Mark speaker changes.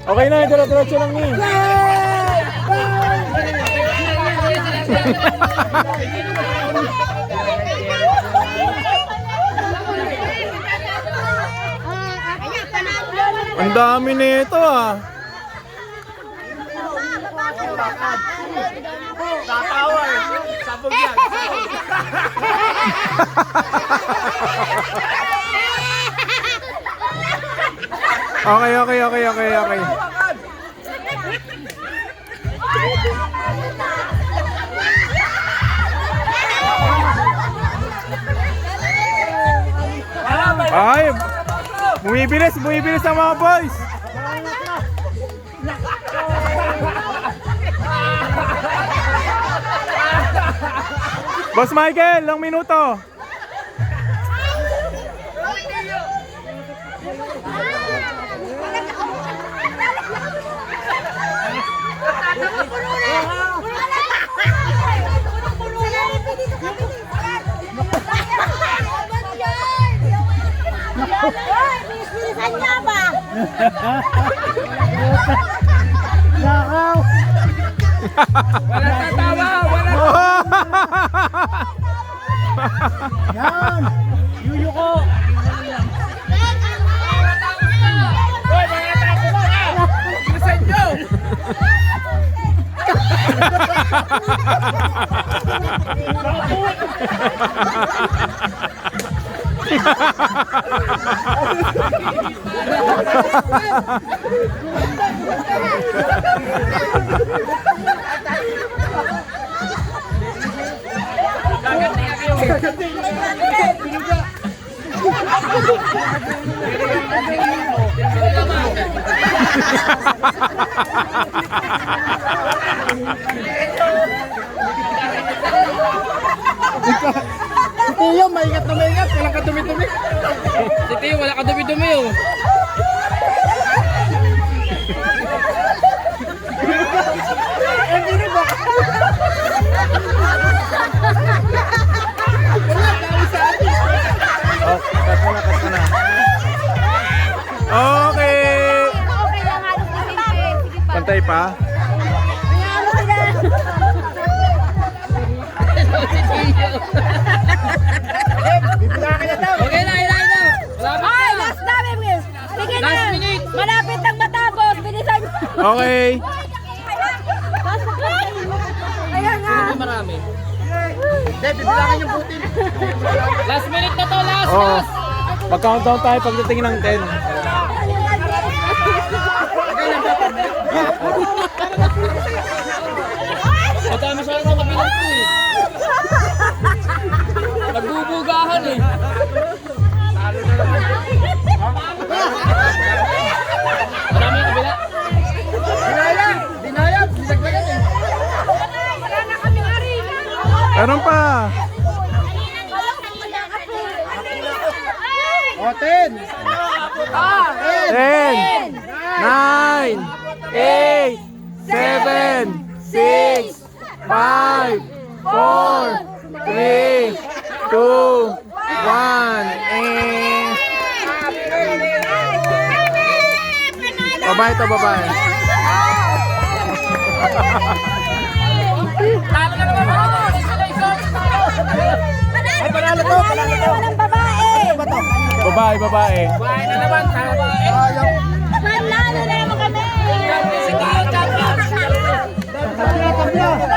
Speaker 1: Okay na, dire-diretso lang ni. Ang dami nito ah.
Speaker 2: Tatawa eh. Sabog yan.
Speaker 1: Okay. Ay, bumibilis ang mga boys. Boss Michael, ilang minuto?
Speaker 2: Wala tatawa, wala.
Speaker 1: Yan! Yuyuko!
Speaker 2: Hoy, mga tapos na! Bilisan nyo!
Speaker 1: Si Tiyo, maingat na maingat. Walang kadumi-dumi.
Speaker 2: Si Tiyo, wala ka dumi-dumi oh.
Speaker 1: Cut na. Okay. Pantay pa.
Speaker 2: Okay na, ilan na.
Speaker 3: Ay, last namin, Will. Sige na.
Speaker 2: Last minute.
Speaker 3: Malapit ang matapos. Bilisan mo.
Speaker 1: Okay.
Speaker 3: Ayan nga.
Speaker 2: Marami.
Speaker 1: Bibilangin yung butin.
Speaker 2: Last minute na to, last.
Speaker 1: Oh. Mag-countdown tayo pagdating ng 10.
Speaker 2: Matami siya ng kabilang ko eh. Nagbubugahan eh. Marami yung kabila.
Speaker 1: Dinaya. Dinaglagan eh.
Speaker 3: Wala na kami harina.
Speaker 1: Meron pa. O, 10. 10. 9. 8. 7. 6. 5. 4. 3. 2. 1. Babae to babae.
Speaker 3: Ay, panalo to. Walang babae.
Speaker 1: Babae.
Speaker 2: Bahay na naman.
Speaker 3: Panalo na naman kami.
Speaker 2: Si Tiyo, champion.
Speaker 1: Tabla.